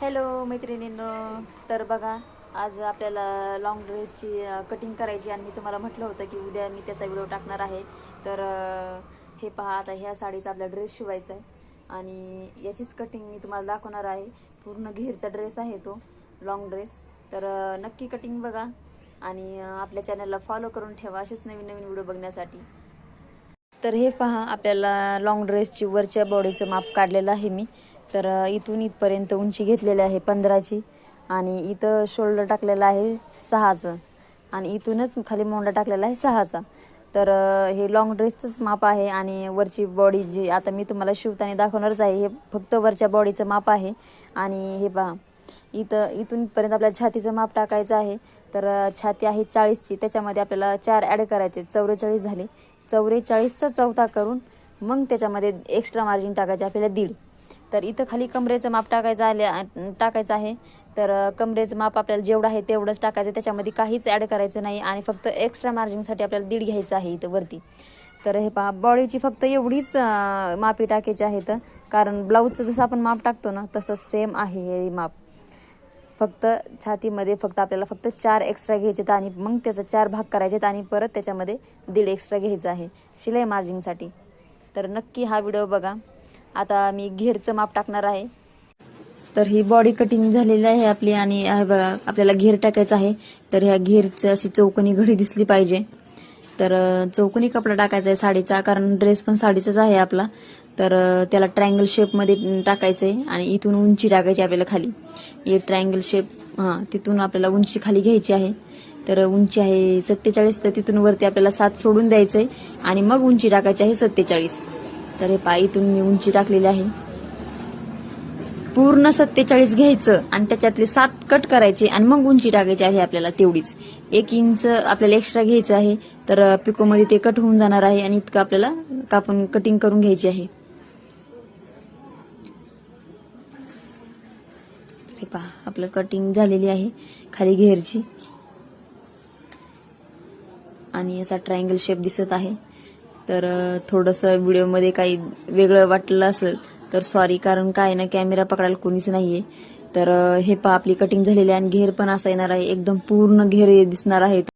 Hello मैत्रिणींनो, तर बघा आज आपल्याला लॉंग ड्रेसची कटिंग करायची आणि मी तुम्हाला म्हटलं होतं की उद्या मी त्याचा व्हिडिओ टाकणार आहे. तर हे पहा, आता ह्या साडीचा आपला ड्रेस शिवायचा आहे आणि याचीच कटिंग मी तुम्हाला दाखवणार आहे. पूर्ण घेरचा ड्रेस आहे तो लॉंग ड्रेस. तर नक्की कटिंग बघा आणि आपल्या चॅनलला फॉलो करून ठेवा असेच नवीन नवीन व्हिडिओ बघण्यासाठी. तर हे पहा, आपल्याला लॉंग ड्रेसची वरच्या बॉडीचं माप काढलेलं आहे मी. तर इथून इथपर्यंत उंची घेतलेली आहे 15ची आणि इथं शोल्डर टाकलेलं आहे 6चं आणि इथूनच खाली मोंडा टाकलेला आहे 6चा. तर हे लॉंग ड्रेसचंच माप आहे आणि वरची बॉडी जी आता मी तुम्हाला शिवताना दाखवणारच आहे, हे फक्त वरच्या बॉडीचं माप आहे. आणि हे पहा, इथूनपर्यंत आपल्याला छातीचं माप टाकायचं आहे. तर छाती आहे 40ची, त्याच्यामध्ये आपल्याला 4 ॲड करायचे, 44 झाले. 44चा चौथा करून मग त्याच्यामध्ये एक्स्ट्रा मार्जिन टाकायचे आपल्याला 1.5. तर इथं खाली कमरेचं माप टाकायचं आहे. तर कमरेचं माप आपल्याला जेवढं आहे तेवढंच टाकायचं, त्याच्यामध्ये काहीच ॲड करायचं नाही आणि फक्त एक्स्ट्रा मार्जिनसाठी आपल्याला 1.5 घ्यायचं आहे इथं वरती. तर हे पहा, बॉडीची फक्त एवढीच मापी टाकायची आहेत, कारण ब्लाऊजचं जसं आपण माप टाकतो ना तसं सेम आहे हे माप. फक्त छातीमध्ये आपल्याला फक्त 4 एक्स्ट्रा घ्यायचे आणि मग त्याचा 4 भाग करायचे आणि परत त्याच्यामध्ये 1.5 एक्स्ट्रा घ्यायचं आहे शिलाई मार्जिनसाठी. तर नक्की हा व्हिडिओ बघा. आता मी घेरचं माप टाकणार आहे. तर ही बॉडी कटिंग झालेली आहे आपली आणि बघा आपल्याला घेर टाकायचं आहे. तर ह्या घेरचं अशी चौकोनी घडी दिसली पाहिजे. तर चौकोनी कपडा टाकायचा आहे साडीचा, कारण ड्रेस पण साडीचाच आहे आपला. तर त्याला ट्रायंगल शेपमध्ये टाकायचं आहे आणि इथून उंची टाकायची आपल्याला खाली. हे ट्रायंगल शेप, तिथून आपल्याला उंची खाली घ्यायची आहे. तर उंची आहे 47, तर तिथून वरती आपल्याला 7 सोडून द्यायचं आहे आणि मग उंची टाकायची आहे 47. तर हे पहा, इथून मी उंची टाकलेली आहे. पूर्ण 47 घ्यायचं आणि त्याच्यातले 7 कट करायचे आणि मग उंची टाकायची आहे आपल्याला तेवढीच. 1 इंच आपल्याला एक्स्ट्रा घ्यायचं आहे. तर पिकोमध्ये ते कट होऊन जाणार आहे आणि इतकं आपल्याला कापून कटिंग करून घ्यायची आहे. हे पहा, आपलं कटिंग झालेली आहे खाली घेरची आणि असा ट्रायंगल शेप दिसत आहे. तर थोडंसं व्हिडिओमध्ये काही वेगळं वाटलं असेल तर सॉरी, कारण काय ना कॅमेरा पकडायला कोणीच नाहीये. तर हे पहा, आपली कटिंग झालेली आहे आणि घेर पण असा येणार आहे, एकदम पूर्ण घेर दिसणार आहे.